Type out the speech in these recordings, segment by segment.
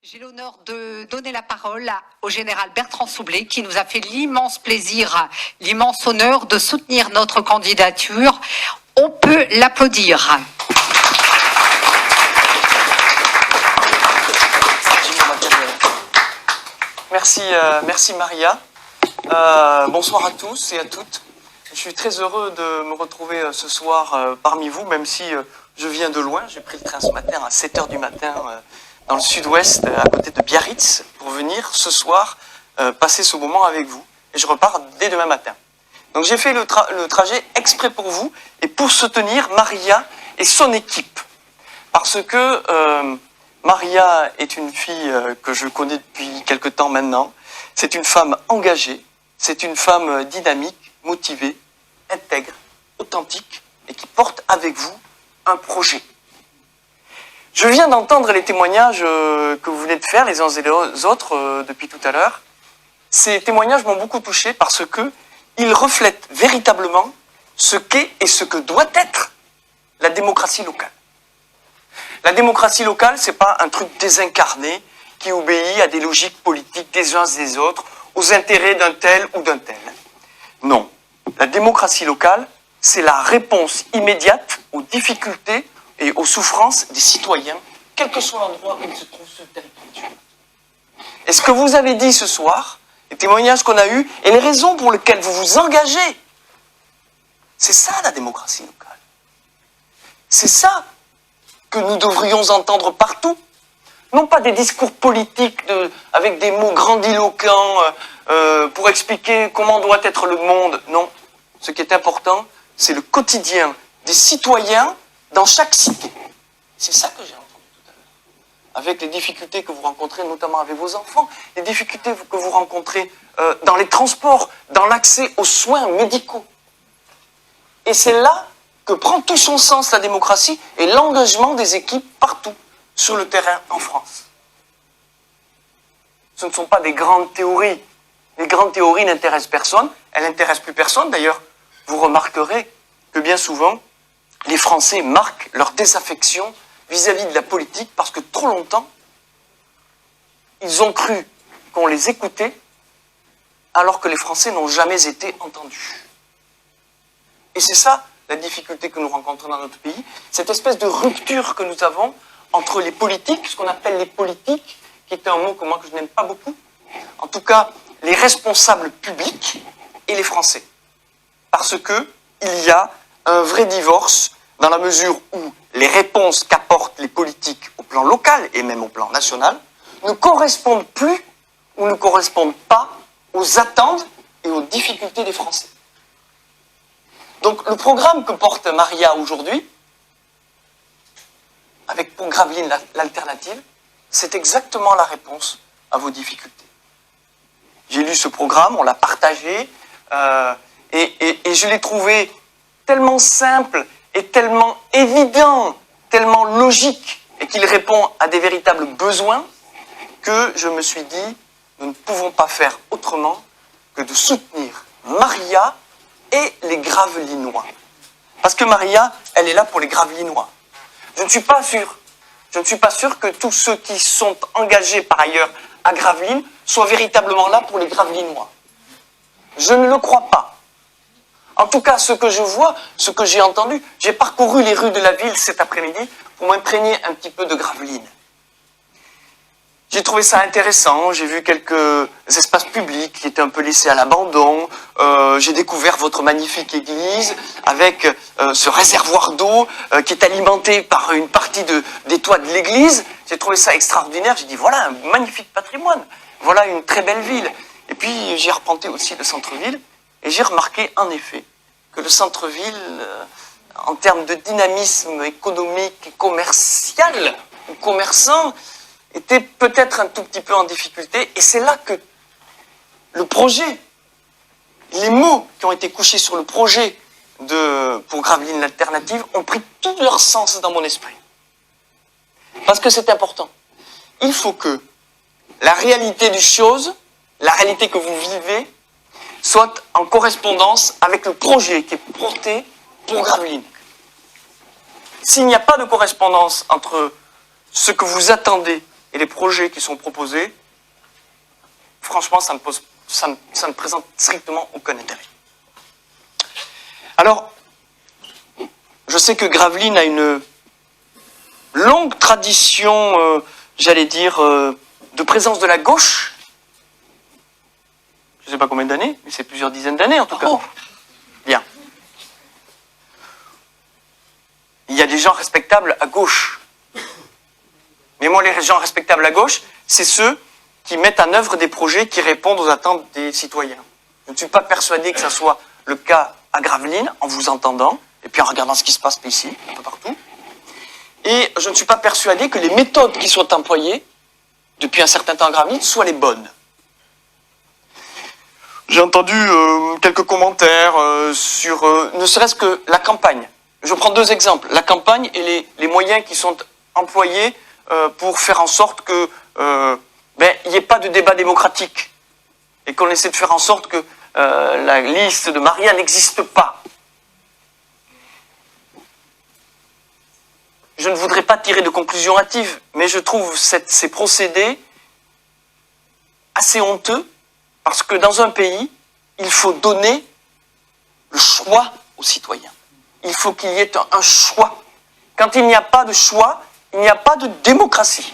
J'ai l'honneur de donner la parole au général Bertrand Soublé qui nous a fait l'immense plaisir, l'immense honneur de soutenir notre candidature. On peut l'applaudir. Merci Maria. Bonsoir à tous et à toutes. Je suis très heureux de me retrouver ce soir parmi vous, même si je viens de loin. J'ai pris le train ce matin à 7h du matin dans le sud-ouest, à côté de Biarritz, pour venir ce soir passer ce moment avec vous. Et je repars dès demain matin. Donc j'ai fait le trajet exprès pour vous et pour soutenir Maria et son équipe. Parce que Maria est une fille que je connais depuis quelque temps maintenant. C'est une femme engagée, c'est une femme dynamique, motivée, intègre, authentique et qui porte avec vous un projet. Je viens d'entendre les témoignages que vous venez de faire les uns et les autres depuis tout à l'heure. Ces témoignages m'ont beaucoup touché parce qu'ils reflètent véritablement ce qu'est et ce que doit être la démocratie locale. La démocratie locale, c'est pas un truc désincarné qui obéit à des logiques politiques des uns et des autres, aux intérêts d'un tel ou d'un tel. Non. La démocratie locale, c'est la réponse immédiate aux difficultés et aux souffrances des citoyens, quel que soit l'endroit où se trouve ce territoire. Et ce que vous avez dit ce soir, les témoignages qu'on a eus, et les raisons pour lesquelles vous vous engagez, c'est ça la démocratie locale. C'est ça que nous devrions entendre partout. Non pas des discours politiques avec des mots grandiloquents pour expliquer comment doit être le monde. Non. Ce qui est important, c'est le quotidien des citoyens dans chaque cité. C'est ça que j'ai entendu tout à l'heure. Avec les difficultés que vous rencontrez, notamment avec vos enfants, les difficultés que vous rencontrez dans les transports, dans l'accès aux soins médicaux. Et c'est là que prend tout son sens la démocratie et l'engagement des équipes partout sur le terrain en France. Ce ne sont pas des grandes théories. Les grandes théories n'intéressent personne. Elles n'intéressent plus personne. D'ailleurs, vous remarquerez que bien souvent, les Français marquent leur désaffection vis-à-vis de la politique parce que trop longtemps, ils ont cru qu'on les écoutait alors que les Français n'ont jamais été entendus. Et c'est ça la difficulté que nous rencontrons dans notre pays, cette espèce de rupture que nous avons entre les politiques, ce qu'on appelle les politiques, qui est un mot que je n'aime pas beaucoup, en tout cas les responsables publics et les Français. Parce qu'il y a un vrai divorce dans la mesure où les réponses qu'apportent les politiques au plan local et même au plan national ne correspondent plus ou ne correspondent pas aux attentes et aux difficultés des Français. Donc le programme que porte Maria aujourd'hui, avec pour Gravelines l'alternative, c'est exactement la réponse à vos difficultés. J'ai lu ce programme, on l'a partagé, et je l'ai trouvé tellement simple et tellement évident, tellement logique, et qu'il répond à des véritables besoins, que je me suis dit, nous ne pouvons pas faire autrement que de soutenir Maria et les Gravelinois. Parce que Maria, elle est là pour les Gravelinois. Je ne suis pas sûr que tous ceux qui sont engagés par ailleurs à Gravelines soient véritablement là pour les Gravelinois. Je ne le crois pas. En tout cas, ce que je vois, ce que j'ai entendu, j'ai parcouru les rues de la ville cet après-midi pour m'imprégner un petit peu de Gravelines. J'ai trouvé ça intéressant, j'ai vu quelques espaces publics qui étaient un peu laissés à l'abandon, j'ai découvert votre magnifique église avec ce réservoir d'eau qui est alimenté par une partie des toits de l'église. J'ai trouvé ça extraordinaire, j'ai dit voilà un magnifique patrimoine, voilà une très belle ville. Et puis j'ai arpenté aussi le centre-ville et j'ai remarqué en effet que le centre-ville, en termes de dynamisme économique et commercial ou commerçant, était peut-être un tout petit peu en difficulté, et c'est là que le projet, les mots qui ont été couchés sur le projet pour Gravelines l'alternative ont pris tout leur sens dans mon esprit. Parce que c'est important. Il faut que la réalité des choses, la réalité que vous vivez, soit en correspondance avec le projet qui est porté pour Gravelines. S'il n'y a pas de correspondance entre ce que vous attendez et les projets qui sont proposés, franchement, ça ne présente strictement aucun intérêt. Alors, je sais que Gravelines a une longue tradition, j'allais dire, de présence de la gauche. Je ne sais pas combien d'années, mais c'est plusieurs dizaines d'années en tout cas. Bien. Il y a des gens respectables à gauche. Mais moi, les gens respectables à gauche, c'est ceux qui mettent en œuvre des projets qui répondent aux attentes des citoyens. Je ne suis pas persuadé que ça soit le cas à Gravelines, en vous entendant, et puis en regardant ce qui se passe ici, un peu partout. Et je ne suis pas persuadé que les méthodes qui sont employées depuis un certain temps à Gravelines soient les bonnes. J'ai entendu quelques commentaires sur ne serait-ce que la campagne. Je prends deux exemples. La campagne et les moyens qui sont employés pour faire en sorte que il n'y ait pas de débat démocratique. Et qu'on essaie de faire en sorte que la liste de Maria n'existe pas. Je ne voudrais pas tirer de conclusions hâtives, mais je trouve ces procédés assez honteux, parce que dans un pays, il faut donner le choix aux citoyens. Il faut qu'il y ait un choix. Quand il n'y a pas de choix, il n'y a pas de démocratie.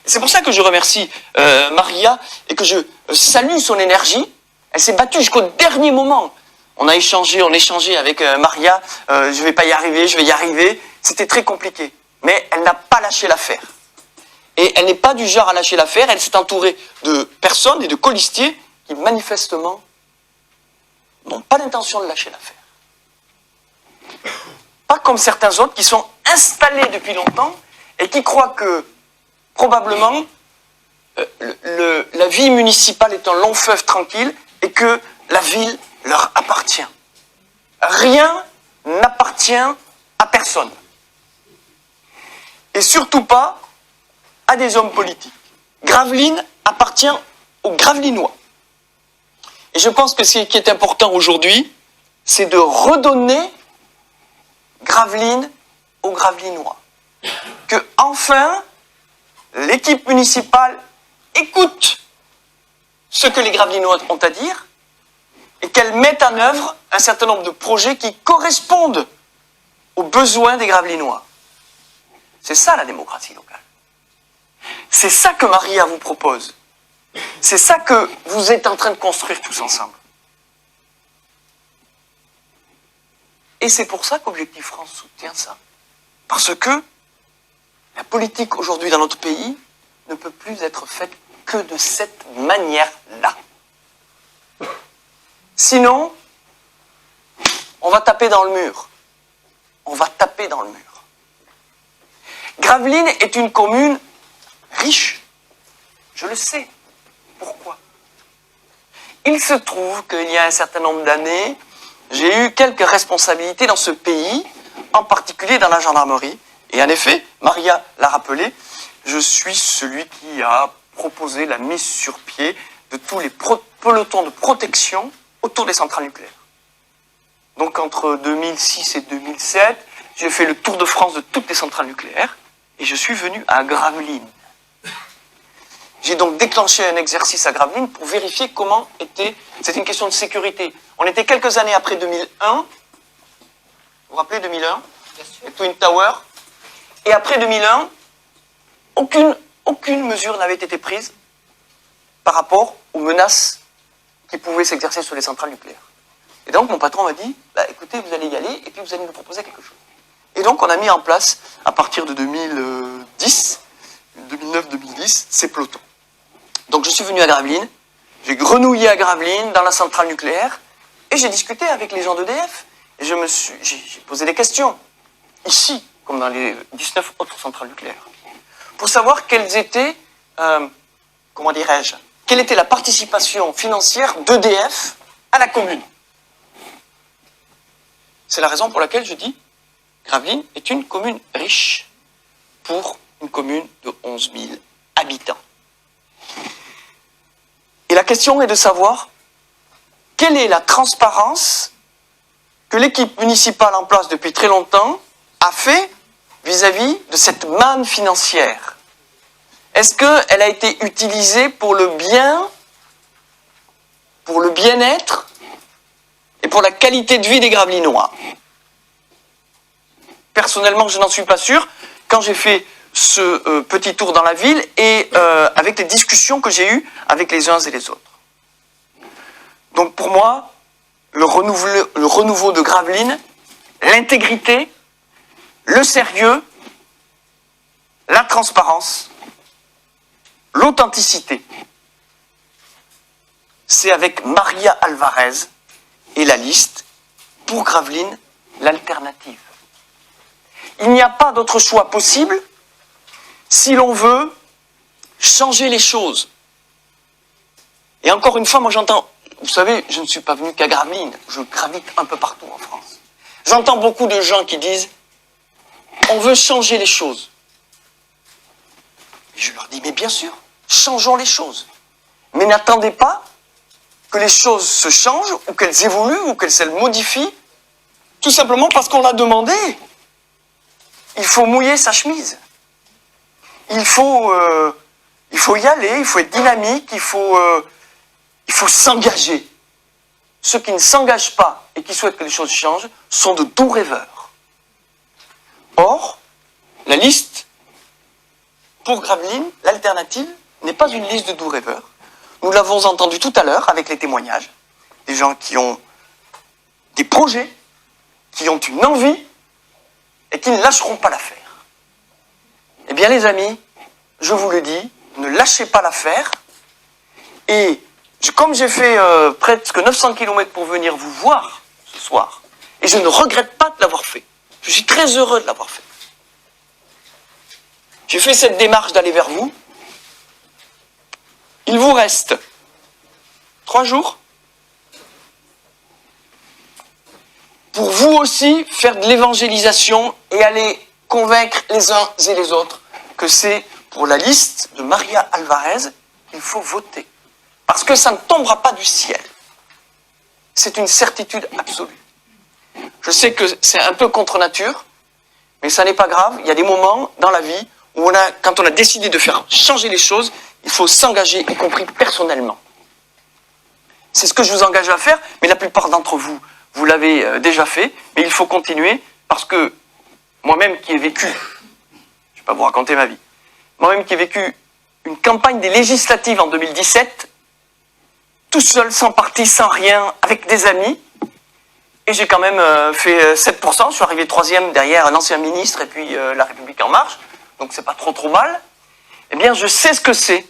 C'est pour ça que je remercie Maria et que je salue son énergie. Elle s'est battue jusqu'au dernier moment. On échangeait avec Maria, je vais pas y arriver, je vais y arriver. C'était très compliqué. Mais elle n'a pas lâché l'affaire. Et elle n'est pas du genre à lâcher l'affaire. Elle s'est entourée de personnes et de colistiers qui manifestement n'ont pas l'intention de lâcher l'affaire. Pas comme certains autres qui sont installés depuis longtemps et qui croient que probablement la vie municipale est un long fleuve tranquille et que la ville leur appartient. Rien n'appartient à personne. Et surtout pas à des hommes politiques. Gravelines appartient aux Gravelinois. Et je pense que ce qui est important aujourd'hui, c'est de redonner Gravelines aux Gravelinois. Que enfin, l'équipe municipale écoute ce que les Gravelinois ont à dire et qu'elle mette en œuvre un certain nombre de projets qui correspondent aux besoins des Gravelinois. C'est ça la démocratie locale. C'est ça que Maria vous propose. C'est ça que vous êtes en train de construire tous ensemble. Et c'est pour ça qu'Objectif France soutient ça. Parce que la politique aujourd'hui dans notre pays ne peut plus être faite que de cette manière-là. Sinon, on va taper dans le mur. On va taper dans le mur. Gravelines est une commune riche. Je le sais. Pourquoi ? Il se trouve qu'il y a un certain nombre d'années, j'ai eu quelques responsabilités dans ce pays, en particulier dans la gendarmerie. Et en effet, Maria l'a rappelé, je suis celui qui a proposé la mise sur pied de tous les pelotons de protection autour des centrales nucléaires. Donc entre 2006 et 2007, j'ai fait le tour de France de toutes les centrales nucléaires et je suis venu à Gravelines. J'ai donc déclenché un exercice à Gravelines pour vérifier comment était... C'était une question de sécurité. On était quelques années après 2001. Vous vous rappelez 2001 ? Les Twin Towers. Et après 2001, aucune mesure n'avait été prise par rapport aux menaces qui pouvaient s'exercer sur les centrales nucléaires. Et donc mon patron m'a dit, écoutez, vous allez y aller et puis vous allez nous proposer quelque chose. Et donc on a mis en place, à partir de 2010, 2009-2010, ces pelotons. Donc je suis venu à Gravelines, j'ai grenouillé à Gravelines dans la centrale nucléaire et j'ai discuté avec les gens d'EDF. Et j'ai posé des questions, ici, comme dans les 19 autres centrales nucléaires, pour savoir quelles étaient, quelle était la participation financière d'EDF à la commune. C'est la raison pour laquelle je dis Gravelines est une commune riche pour une commune de 11 000 habitants. Et la question est de savoir quelle est la transparence que l'équipe municipale en place depuis très longtemps a fait vis-à-vis de cette manne financière. Est-ce qu'elle a été utilisée pour le bien, pour le bien-être et pour la qualité de vie des Gravelinois? Personnellement, je n'en suis pas sûr. Quand j'ai fait ce petit tour dans la ville et avec les discussions que j'ai eues avec les uns et les autres. Donc pour moi, le renouveau de Gravelines, l'intégrité, le sérieux, la transparence, l'authenticité, c'est avec Maria Alvarez et la liste, pour Gravelines, l'alternative. Il n'y a pas d'autre choix possible si l'on veut changer les choses. Et encore une fois, moi j'entends, vous savez, je ne suis pas venu qu'à Gravelines, je gravite un peu partout en France. J'entends beaucoup de gens qui disent, on veut changer les choses. Et je leur dis, mais bien sûr, changeons les choses. Mais n'attendez pas que les choses se changent, ou qu'elles évoluent, ou qu'elles se modifient, tout simplement parce qu'on l'a demandé. Il faut mouiller sa chemise. Il faut y aller, il faut être dynamique, il faut s'engager. Ceux qui ne s'engagent pas et qui souhaitent que les choses changent sont de doux rêveurs. Or, la liste pour Gravelines, l'alternative, n'est pas une liste de doux rêveurs. Nous l'avons entendu tout à l'heure avec les témoignages. Des gens qui ont des projets, qui ont une envie et qui ne lâcheront pas l'affaire. Eh bien les amis, je vous le dis, ne lâchez pas l'affaire. Et comme j'ai fait presque 900 km pour venir vous voir ce soir, et je ne regrette pas de l'avoir fait. Je suis très heureux de l'avoir fait. J'ai fait cette démarche d'aller vers vous. Il vous reste 3 jours pour vous aussi faire de l'évangélisation et aller convaincre les uns et les autres que c'est pour la liste de Maria Alvarez qu'il faut voter. Parce que ça ne tombera pas du ciel. C'est une certitude absolue. Je sais que c'est un peu contre nature, mais ça n'est pas grave. Il y a des moments dans la vie où quand on a décidé de faire changer les choses, il faut s'engager, y compris personnellement. C'est ce que je vous engage à faire, mais la plupart d'entre vous, vous l'avez déjà fait, mais il faut continuer, parce que moi-même qui ai vécu, je ne vais pas vous raconter ma vie, moi-même qui ai vécu une campagne des législatives en 2017, tout seul, sans parti, sans rien, avec des amis, et j'ai quand même fait 7%, je suis arrivé 3e derrière un ancien ministre et puis La République En Marche, donc c'est pas trop mal. Eh bien, je sais ce que c'est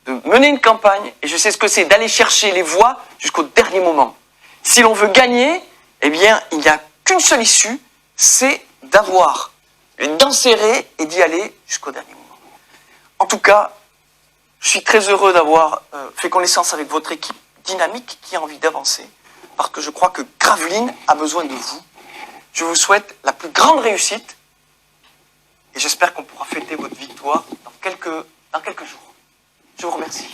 de mener une campagne, et je sais ce que c'est d'aller chercher les voix jusqu'au dernier moment. Si l'on veut gagner, eh bien, il n'y a qu'une seule issue, c'est d'avoir les dents serrées et d'y aller jusqu'au dernier moment. En tout cas, je suis très heureux d'avoir fait connaissance avec votre équipe dynamique qui a envie d'avancer, parce que je crois que Gravelines a besoin de vous. Je vous souhaite la plus grande réussite, et j'espère qu'on pourra fêter votre victoire dans quelques jours. Je vous remercie.